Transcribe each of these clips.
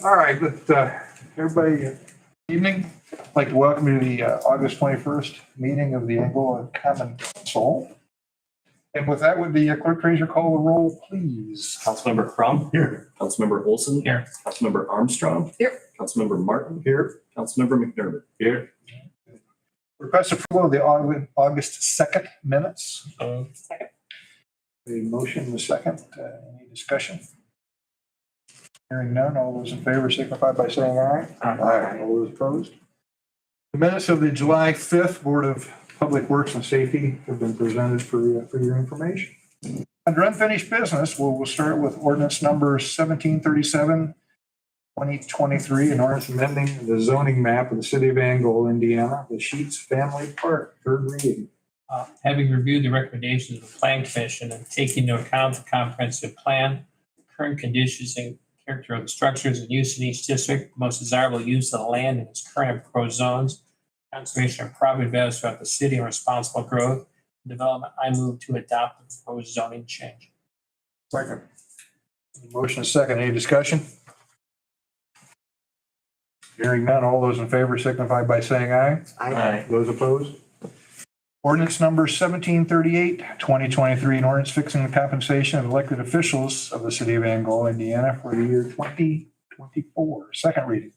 All right, everybody, evening. I'd like to welcome you to the August 21st meeting of the Angola Common Council. And with that, would the clerk treasurer call the roll, please? Councilmember Crum. Here. Councilmember Olson. Here. Councilmember Armstrong. Here. Councilmember Martin. Here. Councilmember McDermott. Here. Request approval of the August 2nd minutes. Second. The motion, the second. Any discussion? Hearing none, all those in favor signify by saying aye. Aye. All those opposed? The minutes of the July 5th Board of Public Works and Safety have been presented for your information. Under unfinished business, we'll start with ordinance number 1737, 2023, an ordinance amending the zoning map of the city of Angola, Indiana, the Sheets Family Park, third reading. Having reviewed the recommendations of the Plan Commission and taking into account the comprehensive plan, current conditions and character of the structures and use in each district, most desirable use of the land in its current and proposed zones, conservation of property values throughout the city, and responsible growth and development, I move to adopt the proposed zoning change. Second. Motion is second. Any discussion? Hearing none, all those in favor signify by saying aye. Aye. Those opposed? Ordinance number 1738, 2023, an ordinance fixing the compensation of elected officials of the city of Angola, Indiana for the year 2024. Second reading.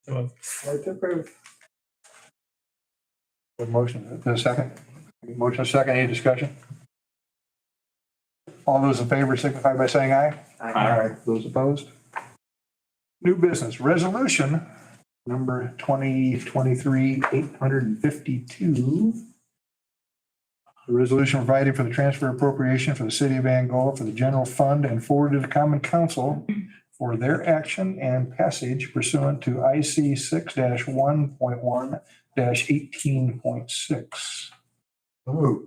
So The motion, the second. Motion is second. Any discussion? All those in favor signify by saying aye. Aye. Those opposed? New business resolution number 2023-852. The resolution providing for the transfer appropriation for the city of Angola for the general fund and forwarded to the common council for their action and passage pursuant to IC 6-1.1-18.6. Move.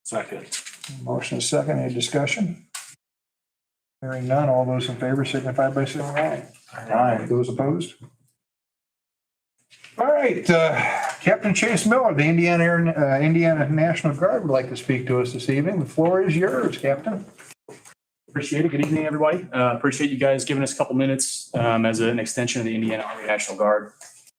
Second. Motion is second. Any discussion? Hearing none, all those in favor signify by saying aye. Aye. Those opposed? All right, Captain Chase Miller, the Indiana National Guard, would like to speak to us this evening. The floor is yours, Captain. Appreciate it. Good evening, everybody. Appreciate you guys giving us a couple minutes as an extension of the Indiana Army National Guard.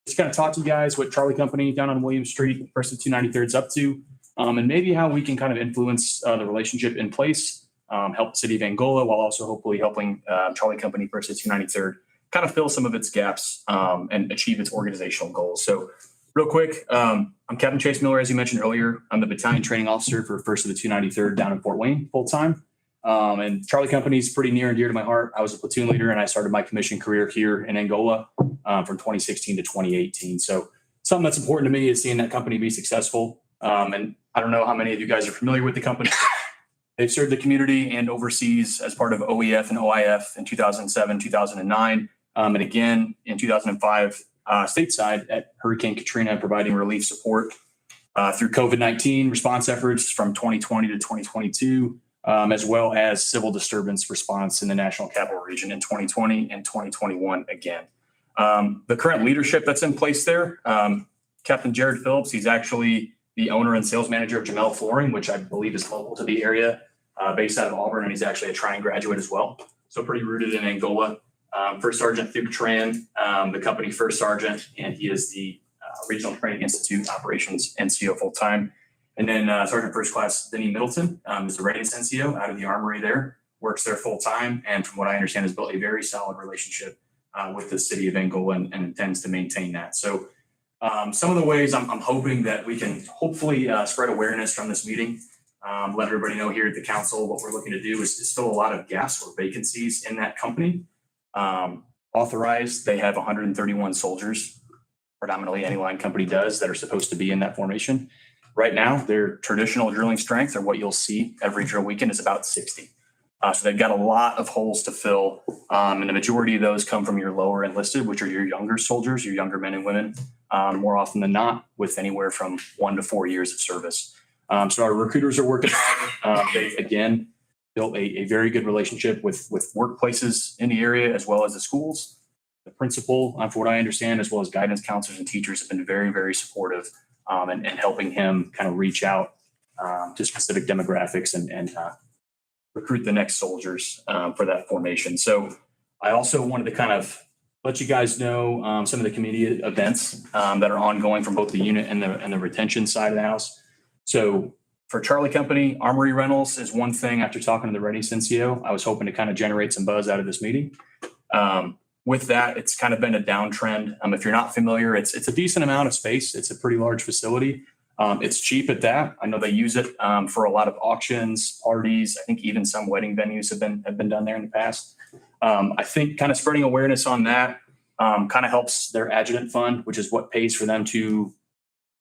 Just kind of talk to you guys what Charlie Company down on Williams Street, first of 293rd is up to, and maybe how we can kind of influence the relationship in place, help the city of Angola while also hopefully helping Charlie Company, first of 293rd, kind of fill some of its gaps and achieve its organizational goals. So real quick, I'm Captain Chase Miller, as you mentioned earlier. I'm the battalion training officer for 1st of the 293rd down in Fort Wayne full-time. And Charlie Company is pretty near and dear to my heart. I was a platoon leader and I started my commission career here in Angola from 2016 to 2018. So something that's important to me is seeing that company be successful. And I don't know how many of you guys are familiar with the company. They've served the community and overseas as part of OEF and OIF in 2007, 2009. And again, in 2005, stateside at Hurricane Katrina, providing relief support through COVID-19 response efforts from 2020 to 2022, as well as civil disturbance response in the National Capital Region in 2020 and 2021 again. The current leadership that's in place there, Captain Jared Phillips, he's actually the owner and sales manager of Jamel Flooring, which I believe is local to the area, based out of Auburn, and he's actually a Trine graduate as well. So pretty rooted in Angola. First Sergeant Thug Tran, the company First Sergeant, and he is the Regional Training Institute Operations NCO full-time. And then Sergeant First Class Denny Middleton is the Readiness NCO out of the Armory there, works there full-time, and from what I understand has built a very solid relationship with the city of Angola and intends to maintain that. So some of the ways I'm hoping that we can hopefully spread awareness from this meeting, let everybody know here at the council what we're looking to do is fill a lot of gaps or vacancies in that company. Authorized, they have 131 soldiers, predominantly any line company does, that are supposed to be in that formation. Right now, their traditional drilling strength, or what you'll see every drill weekend, is about 60. So they've got a lot of holes to fill. And the majority of those come from your lower enlisted, which are your younger soldiers, your younger men and women, more often than not, with anywhere from 1 to 4 years of service. So our recruiters are working hard. They've, again, built a very good relationship with workplaces in the area, as well as the schools. The principal, from what I understand, as well as guidance counselors and teachers, have been very, very supportive and helping him kind of reach out to specific demographics and recruit the next soldiers for that formation. So I also wanted to kind of let you guys know some of the community events that are ongoing from both the unit and the retention side of the house. So for Charlie Company, Armory Rentals is one thing. After talking to the Ready NCO, I was hoping to kind of generate some buzz out of this meeting. With that, it's kind of been a downtrend. If you're not familiar, it's a decent amount of space. It's a pretty large facility. It's cheap at that. I know they use it for a lot of auctions, parties. I think even some wedding venues have been done there in the past. I think kind of spreading awareness on that kind of helps their adjutant fund, which is what pays for them to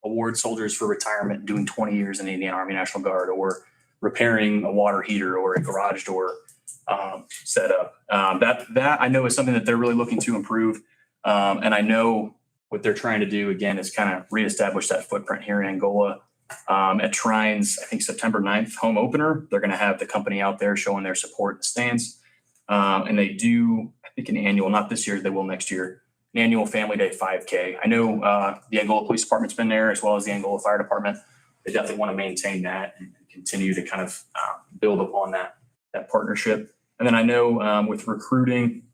award soldiers for retirement doing 20 years in the Indiana Army National Guard, or repairing a water heater or a garage door setup. That I know is something that they're really looking to improve. And I know what they're trying to do again is kind of reestablish that footprint here in Angola. At Shrines, I think September 9th, home opener, they're going to have the company out there showing their support in the stands. And they do, I think, an annual, not this year, they will next year, an annual Family Day 5K. I know the Angola Police Department's been there, as well as the Angola Fire Department. They definitely want to maintain that and continue to kind of build upon that partnership. And then I know with recruiting,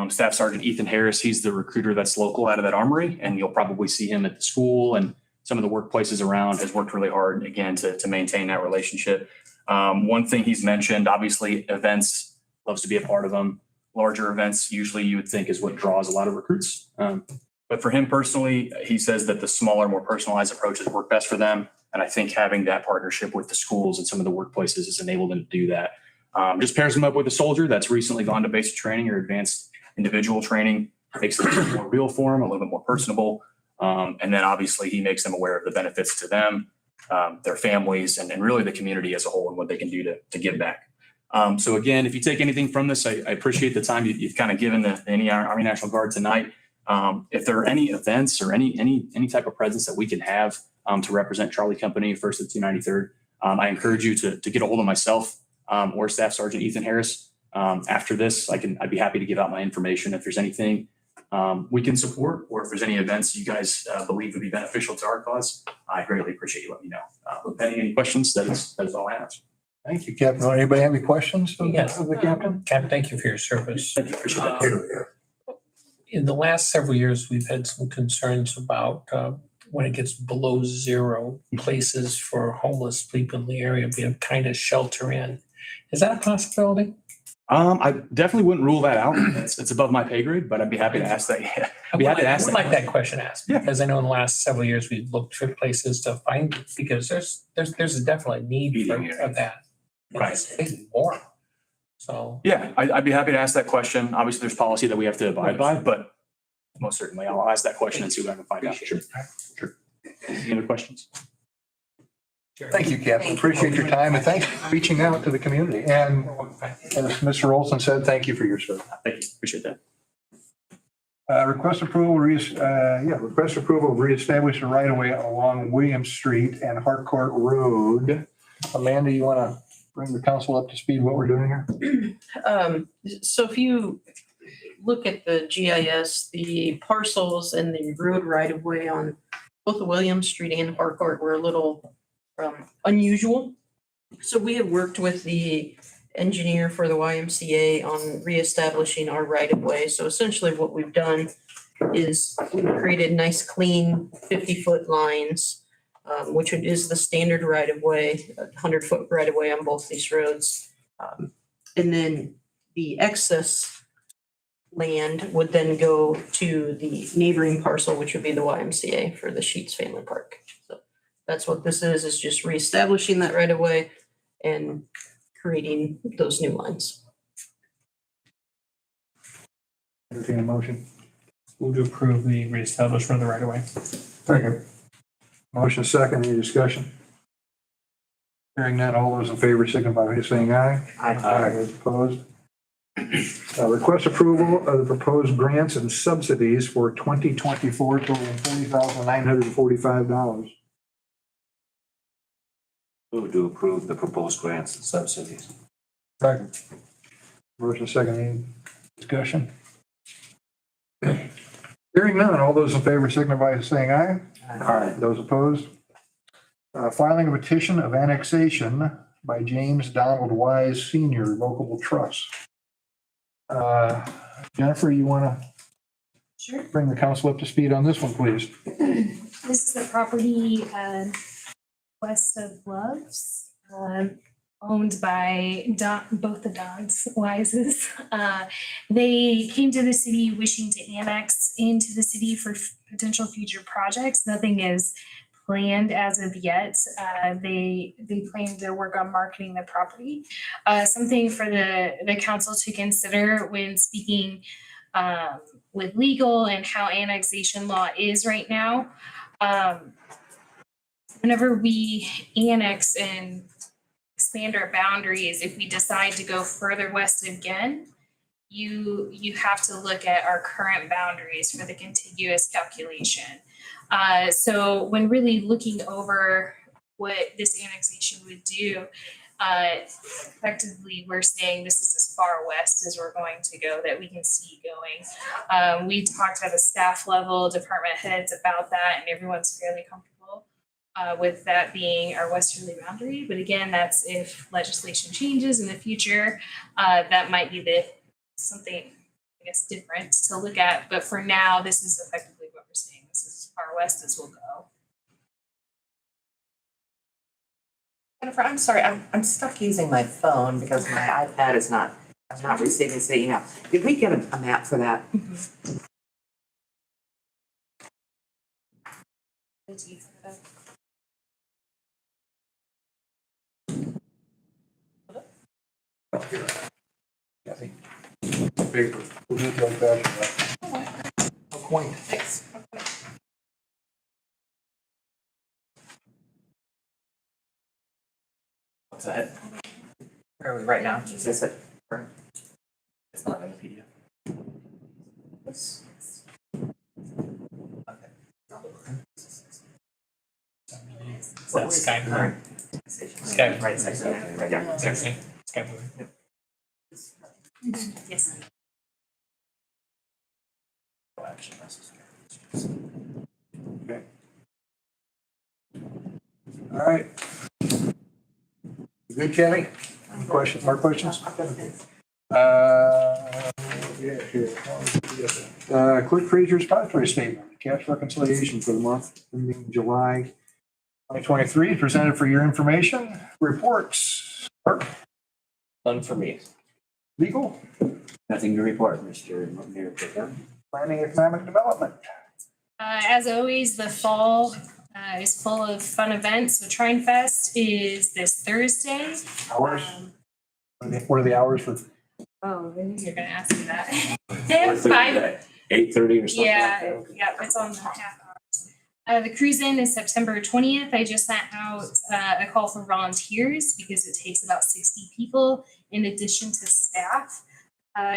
Staff Sergeant Ethan Harris, he's the recruiter that's local out of that armory, and you'll probably see him at the school and some of the workplaces around. Has worked really hard, again, to maintain that relationship. One thing he's mentioned, obviously, events, loves to be a part of them. Larger events, usually you would think, is what draws a lot of recruits. But for him personally, he says that the smaller, more personalized approaches work best for them. And I think having that partnership with the schools and some of the workplaces has enabled them to do that. Just pairs them up with a soldier that's recently gone to basic training or advanced individual training, makes it a little more real for them, a little bit more personable. And then obviously he makes them aware of the benefits to them, their families, and really the community as a whole, and what they can do to give back. So again, if you take anything from this, I appreciate the time you've kind of given the Indiana Army National Guard tonight. If there are any events or any type of presence that we can have to represent Charlie Company, 1st of 293rd, I encourage you to get a hold of myself or Staff Sergeant Ethan Harris. After this, I'd be happy to give out my information. If there's anything we can support, or if there's any events you guys believe would be beneficial to our cause, I greatly appreciate you letting me know. Any questions? That is all I have. Thank you, Captain. Anybody have any questions of Yes. the captain? Captain, thank you for your service. Thank you. Appreciate that. In the last several years, we've had some concerns about when it gets below zero, places for homeless people in the area being kind of shelter in. Is that a possibility? I definitely wouldn't rule that out. It's above my pay grade, but I'd be happy to ask that. Yeah. I'd be happy to ask I would like that question asked, Yeah. because I know in the last several years, we've looked for places to find, because there's definitely a need for that. Right. It's warm. So. Yeah, I'd be happy to ask that question. Obviously, there's policy that we have to abide by, but most certainly I'll ask that question and see what I can find out. Sure. Any other questions? Thank you, Captain. Appreciate your time, and thanks for reaching out to the community. And as Mr. Olson said, thank you for your service. Thank you. Appreciate that. Request approval of reestablish the right of way along William Street and Harcourt Road. Amanda, you want to bring the council up to speed what we're doing here? So if you look at the GIS, the parcels and the road right of way on both the William Street and Harcourt were a little unusual. So we have worked with the engineer for the YMCA on reestablishing our right of way. So essentially what we've done is we've created nice, clean 50-foot lines, which is the standard right of way, 100-foot right of way on both these roads. And then the excess land would then go to the neighboring parcel, which would be the YMCA for the Sheets Family Park. So that's what this is just reestablishing that right of way and creating those new lines. Entertain a motion. Move to approve the reestablishment of the right of way. Second. Motion second, any discussion? Hearing none, all those in favor signify by saying aye. Aye. Those opposed? Request approval of the proposed grants and subsidies for 2024 totaling $40,945. Move to approve the proposed grants and subsidies. Second. Motion second, any discussion? Hearing none, all those in favor signify by saying aye. Aye. Those opposed? Filing a petition of annexation by James Donald Wise Senior, Revocable Trust. Jennifer, you want to Sure. bring the council up to speed on this one, please? This is the property west of Loves, owned by both the Dons Wises. They came to the city wishing to annex into the city for potential future projects. Nothing is planned as of yet. They plan to work on marketing the property. Something for the council to consider when speaking with legal and how annexation law is right now. Whenever we annex and expand our boundaries, if we decide to go further west again, you have to look at our current boundaries for the contiguous calculation. So when really looking over what this annexation would do, effectively, we're saying this is as far west as we're going to go that we can see going. We talked at a staff level, department heads about that, and everyone's fairly comfortable with that being our westerly boundary. But again, that's if legislation changes in the future, that might be something, I guess, different to look at. But for now, this is effectively what we're saying. This is as far west as we'll go. Jennifer, I'm sorry, I'm stuck using my phone because my iPad is not, I'm not receiving this email. Did we get a map for that? Kathy? Paper. We'll do it like that. How quaint. Thanks. What's that? Where are we right now? Is this it? It's not in the PDF. Is that Skype? Skype. Right, section, right there. Section. Skype. Yes. No action necessary. Okay. All right. You good, Kathy? Any questions, more questions? Yeah, here. Clerk Fraser's depository statement, cash reconciliation for the month ending July 2023, presented for your information. Reports. Clerk, None for me. legal, Nothing to report, Mr. Mayor. planning, economic development. As always, the fall is full of fun events. So Trine Fest is this Thursday. Hours. Um, What are the hours for? Oh, I knew you were gonna ask me that. 5. 8:30 or something? Yeah, yeah, it's on the half hours. The cruise in is September 20th. I just sent out a call for volunteers because it takes about 60 people in addition to staff.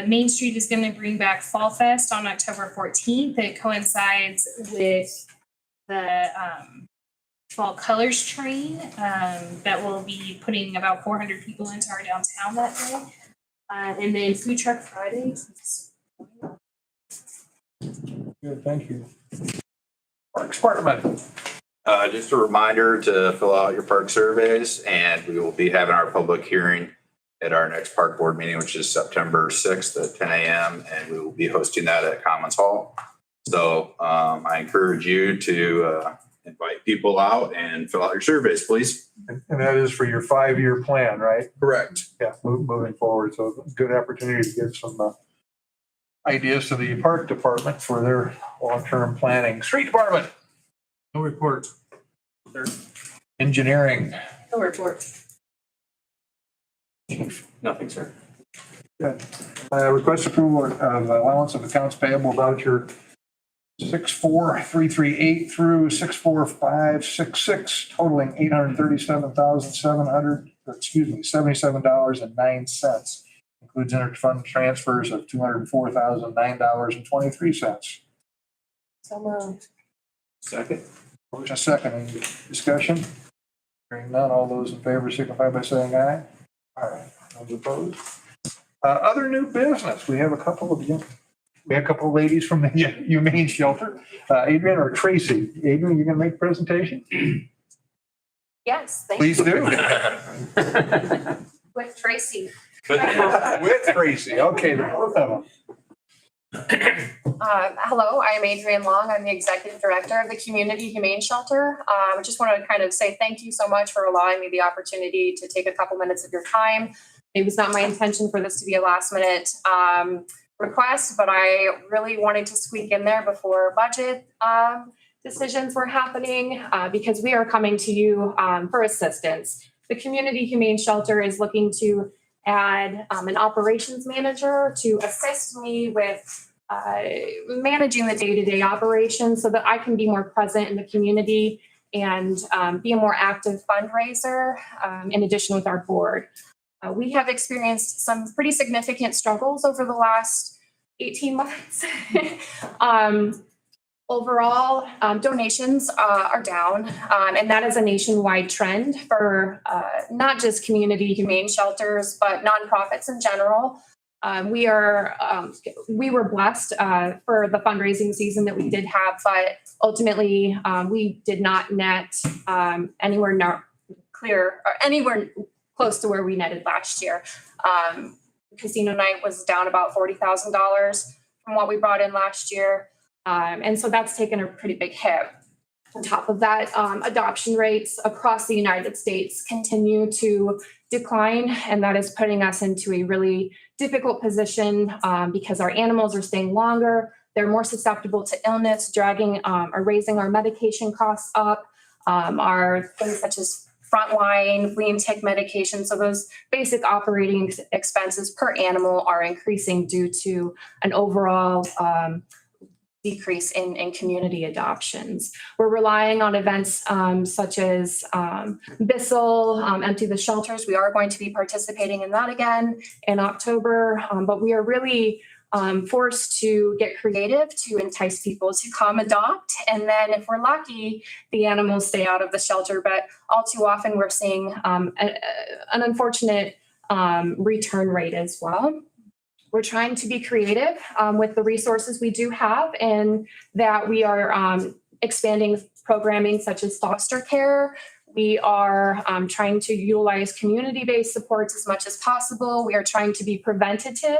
Main Street is going to bring back Fall Fest on October 14th. It coincides with the Fall Colors train that will be putting about 400 people into our downtown that day. And then Food Truck Fridays. Good, thank you. Parks Department. Just a reminder to fill out your park surveys, and we will be having our public hearing at our next park board meeting, which is September 6th at 10 a.m. And we will be hosting that at Commons Hall. So I encourage you to invite people out and fill out your surveys, please. And that is for your 5-year plan, right? Correct. Yeah, moving forward. So good opportunity to give some ideas to the park department for their long-term planning. Street department. No report. Engineering. No report. Nothing, sir. Good. Request approval of allowance of accounts payable voucher 64338 through 64566 totaling $77,909. Includes interfund transfers of $204,009.23. So moved. Second. Motion second, any discussion? Hearing none, all those in favor signify by saying aye. Aye. Those opposed? Other new business, we have a couple of ladies from the Humane Shelter, Adrian or Tracy. Adrian, you gonna make a presentation? Yes, thank Please you. do. With Tracy. With Tracy. Okay, the both of them. Hello, I am Adrienne Long. I'm the Executive Director of the Community Humane Shelter. I just want to kind of say thank you so much for allowing me the opportunity to take a couple minutes of your time. It was not my intention for this to be a last minute request, but I really wanted to squeak in there before budget decisions were happening because we are coming to you for assistance. The Community Humane Shelter is looking to add an operations manager to assist me with managing the day-to-day operations so that I can be more present in the community and be a more active fundraiser in addition with our board. We have experienced some pretty significant struggles over the last 18 months. Overall, donations are down, and that is a nationwide trend for not just community humane shelters, but nonprofits in general. We were blessed for the fundraising season that we did have, but ultimately we did not net anywhere close to where we netted last year. Casino night was down about $40,000 from what we brought in last year. And so that's taken a pretty big hit. On top of that, adoption rates across the United States continue to decline, and that is putting us into a really difficult position because our animals are staying longer. They're more susceptible to illness, dragging or raising our medication costs up. Our things such as frontline flea and tick medication. So those basic operating expenses per animal are increasing due to an overall decrease in community adoptions. We're relying on events such as Bissell, Empty the Shelters. We are going to be participating in that again in October, but we are really forced to get creative to entice people to come adopt. And then if we're lucky, the animals stay out of the shelter. But all too often we're seeing an unfortunate return rate as well. We're trying to be creative with the resources we do have, and that we are expanding programming such as foster care. We are trying to utilize community-based supports as much as possible. We are trying to be preventative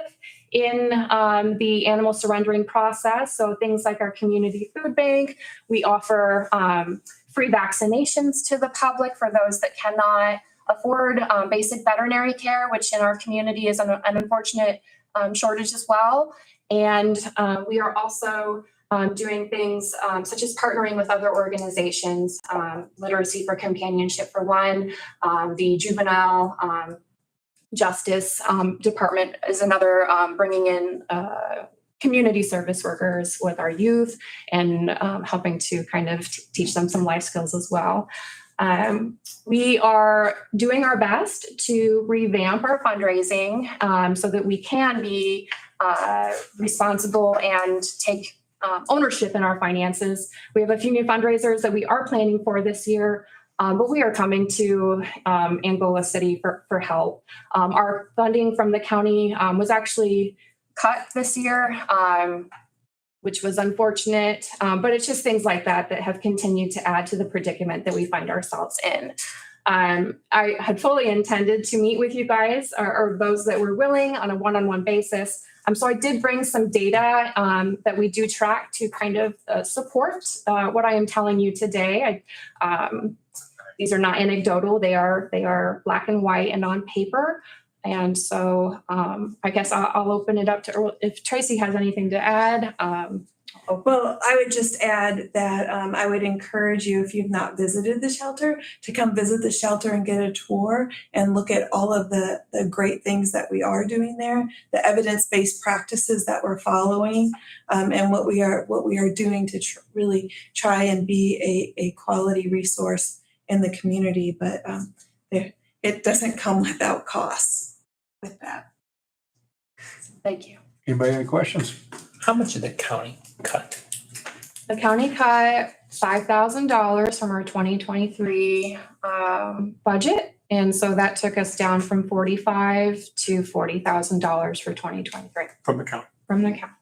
in the animal surrendering process. So things like our community food bank. We offer free vaccinations to the public for those that cannot afford basic veterinary care, which in our community is an unfortunate shortage as well. And we are also doing things such as partnering with other organizations, Literacy for Companionship for one, the Juvenile Justice Department is another, bringing in community service workers with our youth and helping to kind of teach them some life skills as well. We are doing our best to revamp our fundraising so that we can be responsible and take ownership in our finances. We have a few new fundraisers that we are planning for this year, but we are coming to Angola City for help. Our funding from the county was actually cut this year, which was unfortunate, but it's just things like that that have continued to add to the predicament that we find ourselves in. I had fully intended to meet with you guys or those that were willing on a one-on-one basis. So I did bring some data that we do track to kind of support what I am telling you today. These are not anecdotal. They are black and white and on paper. And so I guess I'll open it up to if Tracy has anything to add. Well, I would just add that I would encourage you, if you've not visited the shelter, to come visit the shelter and get a tour and look at all of the great things that we are doing there, the evidence-based practices that we're following, and what we are doing to really try and be a quality resource in the community. But it doesn't come without costs with that. Thank you. Anybody have any questions? How much did the county cut? The county cut $5,000 from our 2023 budget. And so that took us down from $45,000 to $40,000 for 2023 From the county. from the county.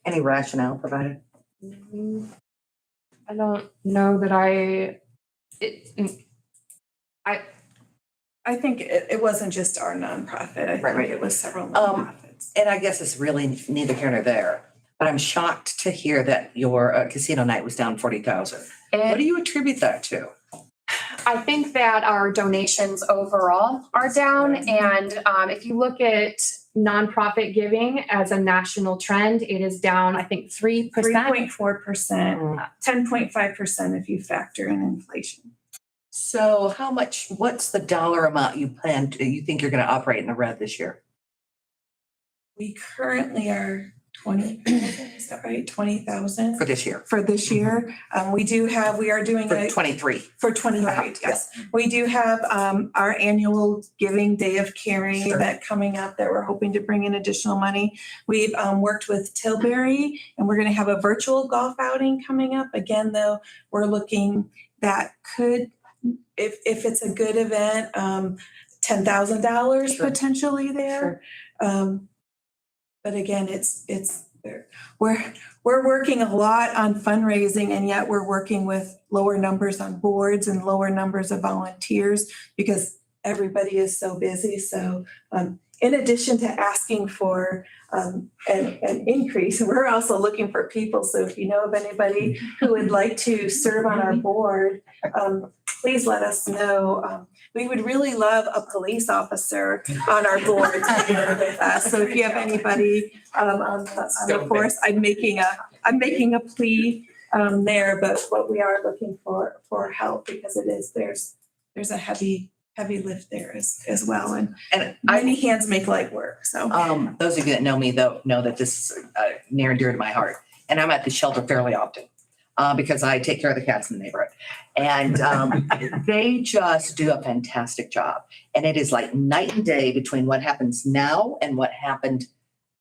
Any rationale provided? I don't know that I think it wasn't just our nonprofit. I Right. think it was several Um, nonprofits. And I guess it's really neither here nor there, but I'm shocked to hear that your casino night was down 40,000. What do you attribute that to? I think that our donations overall are down. And if you look at nonprofit giving as a national trend, it is down, I think, 3%. 3.4%, 10.5% if you factor in inflation. So what's the dollar amount you think you're going to operate in the red this year? We currently are 20,000, is that right? 20,000 For this year? for this year. We are doing For a 23? for 23, yes. We do have our annual Giving Day of Caring Sure. event coming up that we're hoping to bring in additional money. We've worked with Tilbury, and we're going to have a virtual golf outing coming up. Again, though, we're looking that could, if it's a good event, $10,000 Sure. potentially there. But again, we're working a lot on fundraising, and yet we're working with lower numbers on boards and lower numbers of volunteers because everybody is so busy. So in addition to asking for an increase, we're also looking for people. So if you know of anybody who would like to serve on our board, please let us know. We would really love a police officer on our board with us. So if you have anybody on the force, I'm making a plea there, but what we are looking for help because there's a heavy lift there as well, and many hands make light work. So Those of you that know me though know that this is near and dear to my heart, and I'm at the shelter fairly often. Because I take care of the cats in the neighborhood. And they just do a fantastic job. And it is like night and day between what happens now and what happened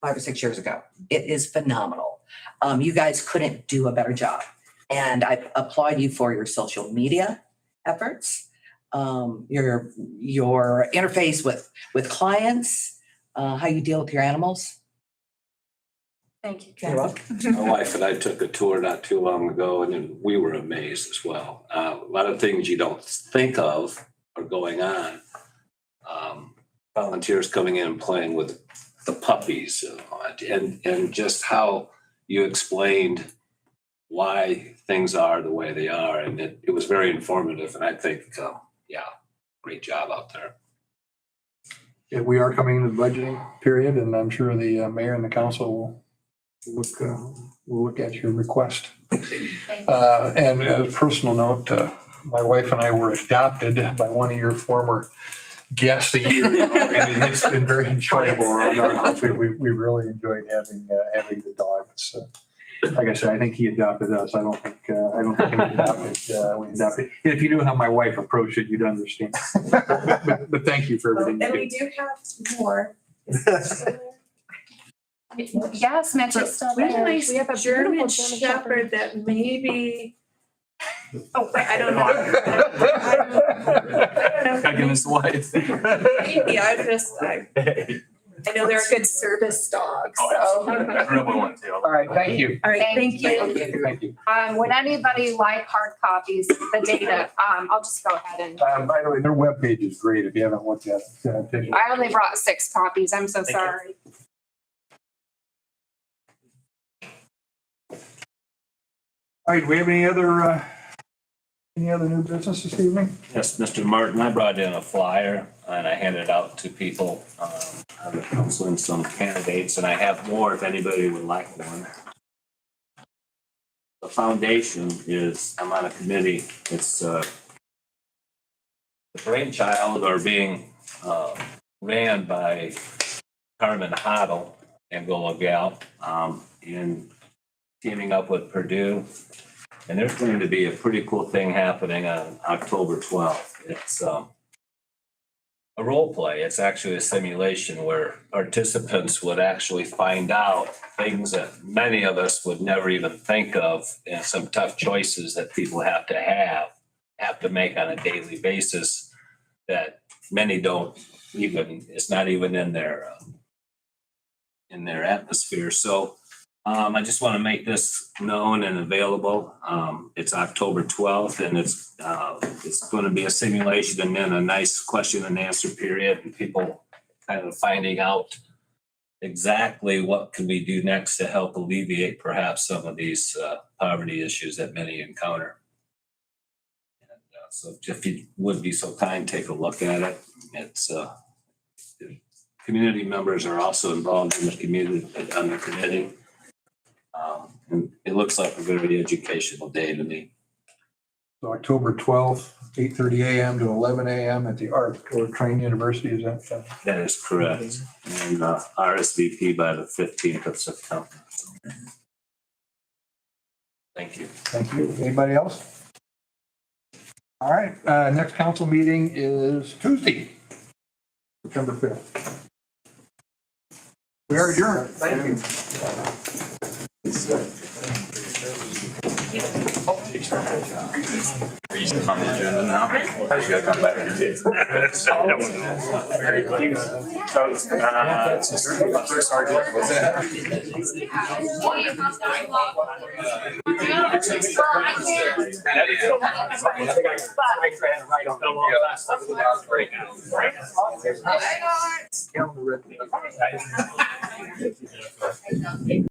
5 or 6 years ago. It is phenomenal. You guys couldn't do a better job. And I applaud you for your social media efforts, your interface with clients, how you deal with your animals. Thank you. You're welcome. My wife and I took a tour not too long ago, and then we were amazed as well. A lot of things you don't think of are going on. Volunteers coming in and playing with the puppies, and just how you explained why things are the way they are, and it was very informative. And I think, great job out there. Yeah, we are coming into the budgeting period, and I'm sure the mayor and the council will look at your request. And as a personal note, my wife and I were adopted by one of your former guests a year ago, and it's been very enjoyable around our house. We really enjoyed having the dog. It's, like I said, I think he adopted us. I don't think he adopted. We adopted. If you knew how my wife approached it, you'd understand. But thank you for everything. and You we did. do have more. Is that still there? Yes, Mitch is still We have there. a nice We have a German beautiful Shepherd that maybe. Oh, I don't know. Gotta give his wife. Maybe I know they're a good service dog, so. All right, thank you. All right, Thank thank you. Thank you. Would anybody like hard copies of the data? I'll just go ahead and, By the way, their webpage is great. If you haven't looked at it, take a look. I only brought 6 copies. I'm so sorry. All right, do we have any other new business this evening? Yes, Mr. Martin, I brought in a flyer and I handed it out to people on the council and some candidates, and I have more if anybody would like one. The foundation I'm on a committee. It's the brainchild or being ran by Carmen Hoddle, Angola gal, in teaming up with Purdue. And there's going to be a pretty cool thing happening on October 12th. It's a role play. It's actually a simulation where participants would actually find out things that many of us would never even think of, and some tough choices that people have to make on a daily basis that many don't even, it's not even in their atmosphere. So I just want to make this known and available. It's October 12th and it's going to be a simulation and then a nice question and answer period and people kind of finding out exactly what can we do next to help alleviate perhaps some of these poverty issues that many encounter. And, so if you would be so kind, take a look at it. It's community members are also involved in the community, on the committee. And it looks like a very educational day to me. So October 12th, 8:30 a.m. to 11 a.m. at the Art or Train University, is that? That is correct. And RSVP by the 15th of September. Thank you. Thank you. Anybody else? All right, next council meeting is Tuesday, September 5th. We are adjourned. Thank you. On the agenda now. How you guys come back? Right.